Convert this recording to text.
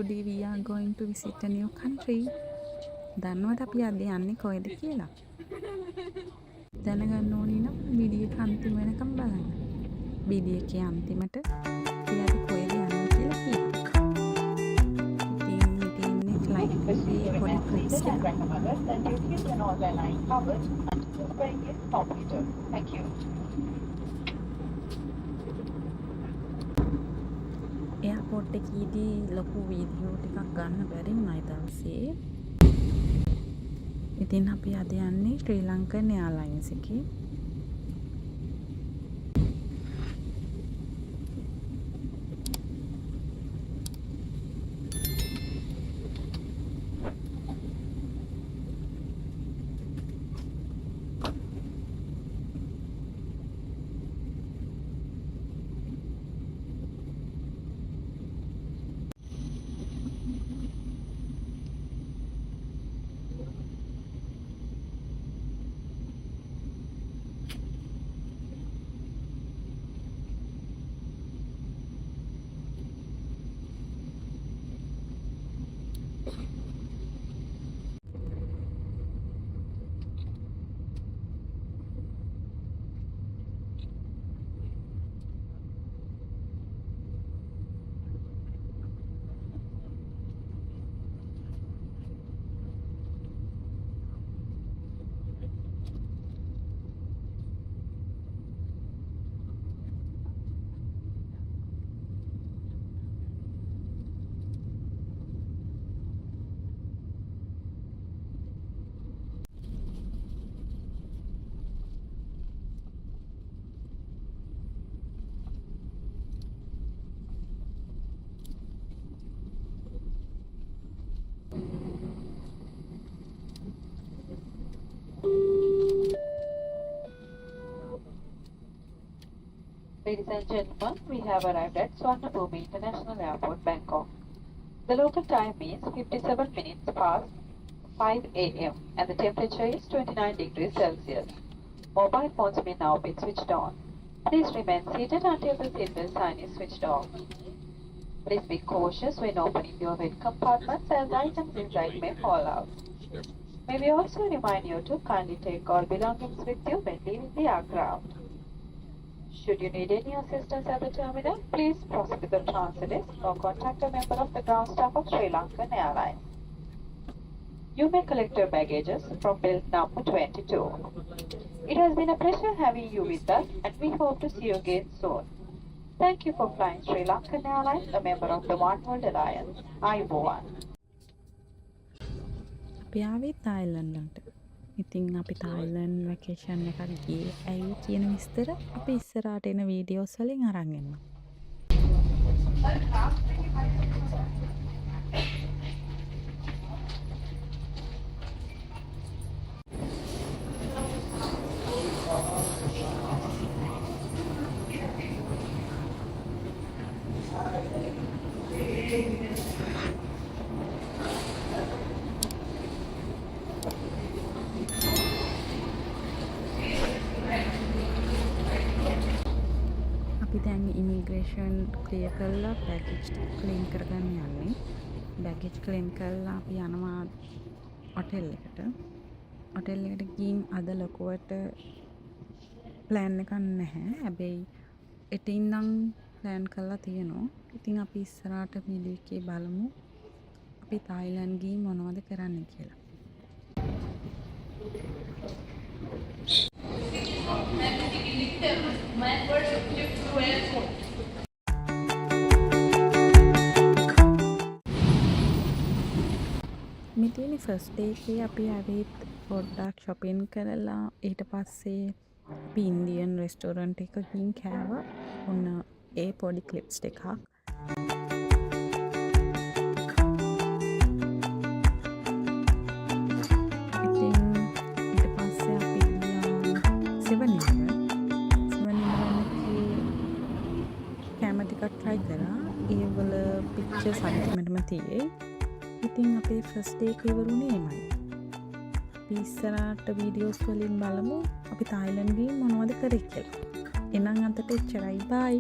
today we are going to visit a new country. දන්නවද අපි අද යන්නේ කොහෙද කියලා? දැනගන්න ඕනි නම් වීඩියෝ එක අන්තිම වෙනකම් බලන්න. වීඩියෝ එකේ අන්තිමට අපි අද කොහෙද යන්නේ කියලා කියනවා. ඉතින් like පොඩි clips එක. Thank you. එයාපෝට් එකේදී ලොකු වීඩියෝ ටිකක් ගන්න බැරි වුණා ඒ දවසේ. ඉතින් අපි අද යන්නේ ශ්‍රී ලංකන් එයාර්ලයින්ස් එකේ. Ladies and gentlemen, we have arrived at Swarnabhumi International Airport, Bangkok. The local time is 57 minutes past 5 a.m. and the temperature is 29 degrees Celsius. Mobile phones may now be switched on. Please remain seated until the seatbelt sign is switched off. Please be cautious when opening your weight compartments as items inside may fall out. May we also remind you to kindly take all belongings with you when leaving the aircraft. Should you need any assistance at the terminal, please proceed with the transitist or contact a member of the ground staff of Sri Lankan Airlines. You may collect your baggages from belt number 22. It has been a pleasure having you with us and we hope to see you again soon. Thank you for flying Sri Lankan Airlines, a member of the One World Alliance. Ayubowan. අපි ආවේ තායිලන්ඩ්ට. ඉතින් අපි Thailand vacation එකක් ගියේ. ඇයි කියන විස්තර අපි ඉස්සරහට එන වීඩියෝස් වලින් අරන් එනවා. අපි දැන් ඉමිග්‍රේෂන් ක්ලියර් කරලා බෑගේජ් ක්ලේම් කරගන්න යන්නේ. බෑගේජ් ක්ලේම් කරලා අපි යනවා හොටෙල් එකට. හොටෙල් එකට ගිහින් අද ලොකුවට ප්ලෑන් එකක් නැහැ. හැබැයි එටින් නම් ප්ලෑන් කරලා තියෙනවා. ඉතින් අපි ඉස්සරහට වීඩියෝ එකේ බලමු අපි තායිලන්ඩ් ගිහින් මොනවද කරන්න කියලා. මෙතන ෆස්ට් ඩේ එකේ අපි ආවෙත් පොඩ්ඩක් shopping කරලා ඊට පස්සේ අපි ඉන්දියන් රෙස්ටෝරන්ට් එකක ගිහින් කෑවා. ඔන්න ඒ පොඩි ක්ලිප්ස් ටිකක්. ඉතින් ඊට පස්සේ අපි ගියා 7-Eleven. 7-Eleven කෑම ටිකක් try කරා. ඒවල pictures අන්තිමටම තියෙයි. ඉතින් අපේ ෆස්ට් ඩේ එක ඉවරුනේ එමය. අපි ඉස්සරහට වීඩියෝස් වලින් බලමු අපි තායිලන්ඩ් ගිහින් මොනවද කරේ කියලා. එහෙනම් අදට එච්චරයි. බයි.